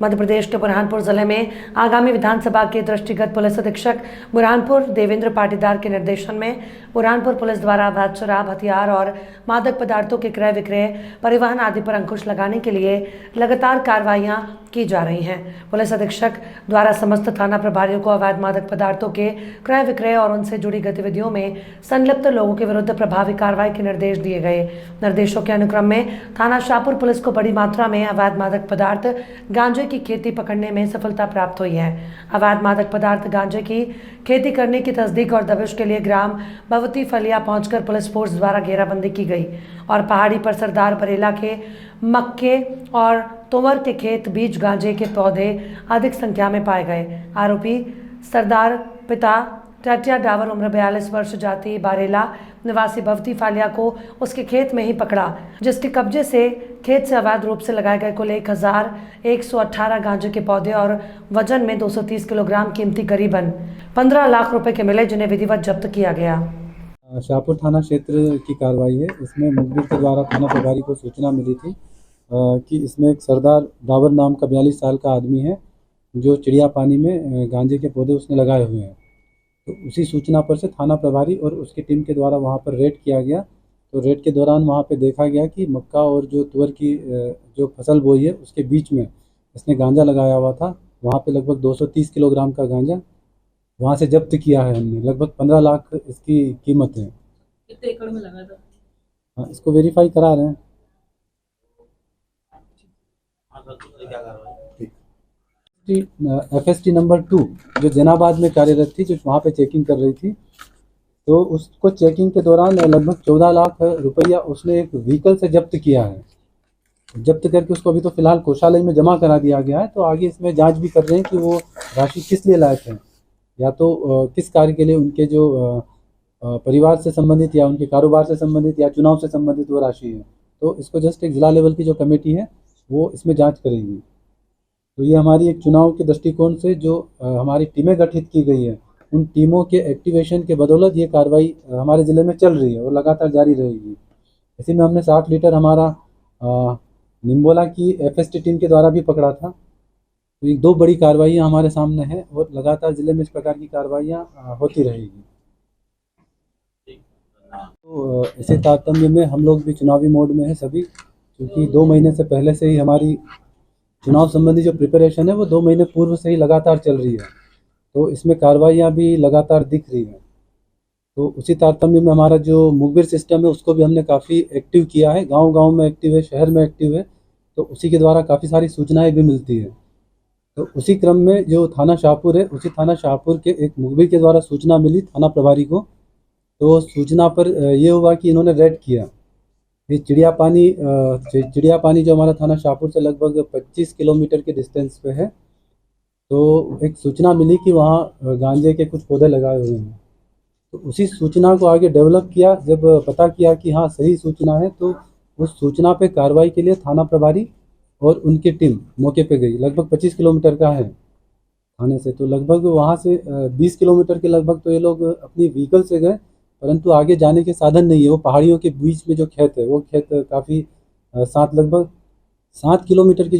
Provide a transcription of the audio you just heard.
मध्य प्रदेश के बुरहानपुर जिले में आगामी विधानसभा के दृष्टिगत पुलिस अधीक्षक बुरहानपुर देवेंद्र पाटीदार के निर्देशन में बुरहानपुर पुलिस द्वारा अवैध शराब, हथियार और मादक पदार्थों के क्रय विक्रय, परिवहन आदि पर अंकुश लगाने के लिए लगातार कार्रवाइयां की जा रही हैं। पुलिस अधीक्षक द्वारा समस्त थाना प्रभारियों को अवैध मादक पदार्थों के क्रय विक्रय और उनसे जुड़ी गतिविधियों में संलिप्त लोगों के विरुद्ध प्रभावी कार्रवाई के निर्देश दिए गए। निर्देशों के अनुक्रम में थाना शाहपुर पुलिस को बड़ी मात्रा में अवैध मादक पदार्थ गांजे की खेती पकड़ने में सफलता प्राप्त हुई है। अवैध मादक पदार्थ गांजे की खेती करने की तस्दीक और दबिश के लिए ग्राम भवती फलिया पहुंचकर पुलिस फोर्स द्वारा घेराबंदी की गई और पहाड़ी पर सरदार बरेला के मक्के और तुवर के खेत बीच गांजे के पौधे अधिक संख्या में पाए गए। आरोपी सरदार पिता टटिया डावर उम्र 42 वर्ष, जाति बारेला, निवासी भवती फालिया को उसके खेत में ही पकड़ा, जिसके कब्जे से खेत से अवैध रूप से लगाए गए कुल 1118 गांजे के पौधे और वजन में 230 किलोग्राम कीमती करीबन 15 लाख रुपए के मिले, जिन्हें विधिवत जब्त किया गया। शाहपुर थाना क्षेत्र की कार्रवाई है। इसमें मुखबिर के द्वारा थाना प्रभारी को सूचना मिली थी कि इसमें एक सरदार डावर नाम का 42 साल का आदमी है जो चिड़िया पानी में गांजे के पौधे उसने लगाए हुए हैं। तो उसी सूचना पर से थाना प्रभारी और उसकी टीम के द्वारा वहां पर रेड किया गया। तो रेड के दौरान वहां पे देखा गया कि मक्का और जो तुअर की जो फसल बोई है उसके बीच में इसने गांजा लगाया हुआ था। वहां पे लगभग 230 किलोग्राम का गांजा वहां से जब्त किया है हमने। लगभग 15 लाख इसकी कीमत है। कितने एकड़ में लगा था? हाँ, इसको वेरीफाई करा रहे हैं। FST नंबर 2 जो जैनाबाद में कार्यरत थी, जो वहाँ पे चेकिंग कर रही थी, तो उसको चेकिंग के दौरान लगभग 14 लाख रुपया उसने एक व्हीकल से जब्त किया है। जब्त करके उसको अभी तो फिलहाल कोषालय में जमा करा दिया गया है। तो आगे इसमें जांच भी कर रहे हैं कि वो राशि किस लिए लायक है, या तो किस कार्य के लिए उनके जो परिवार से संबंधित या उनके कारोबार से संबंधित या चुनाव से संबंधित वो राशि है। तो इसको जस्ट एक जिला लेवल की जो कमेटी है वो इसमें जांच करेगी। तो ये हमारी एक चुनाव के दृष्टिकोण से जो हमारी टीमें गठित की गई है, उन टीमों के एक्टिवेशन के बदौलत ये कार्रवाई हमारे ज़िले में चल रही है और लगातार जारी रहेगी। इसी में हमने 60 लीटर हमारा निम्बोला की FST टीम के द्वारा भी पकड़ा था। तो ये 2 बड़ी कार्रवाइयाँ हमारे सामने हैं और लगातार ज़िले में इस प्रकार की कार्रवाइयाँ होती रहेगी। तो इसी तारतम्य में हम लोग भी चुनावी मोड में हैं सभी, क्योंकि 2 महीने से पहले से ही हमारी चुनाव संबंधी जो प्रिपरेशन है वो 2 महीने पूर्व से ही लगातार चल रही है। तो इसमें कार्रवाइयाँ भी लगातार दिख रही हैं। तो उसी तारतम्य में हमारा जो मुखबिर सिस्टम है उसको भी हमने काफ़ी एक्टिव किया है। गांव-गांव में एक्टिव है, शहर में एक्टिव है। तो उसी के द्वारा काफ़ी सारी सूचनाएं भी मिलती है। तो उसी क्रम में जो थाना शाहपुर है, उसी थाना शाहपुर के एक मुखबिर के द्वारा सूचना मिली थाना प्रभारी को। तो सूचना पर ये हुआ कि इन्होंने रेड किया। ये चिड़िया पानी जो हमारा थाना शाहपुर से लगभग 25 किलोमीटर के डिस्टेंस पे है। तो एक सूचना मिली कि वहाँ गांजे के कुछ पौधे लगाए हुए हैं। तो उसी सूचना को आगे डेवलप किया। जब पता किया कि हाँ सही सूचना है, तो उस सूचना पे कार्रवाई के लिए थाना प्रभारी और उनकी टीम मौके पे गई। लगभग 25 किलोमीटर का है थाने से, तो लगभग वहाँ से 20 किलोमीटर के लगभग तो ये लोग अपनी व्हीकल से गए, परंतु आगे जाने के साधन नहीं है। वो पहाड़ियों के बीच में जो खेत है वो खेत काफ़ी लगभग 7 किलोमीटर की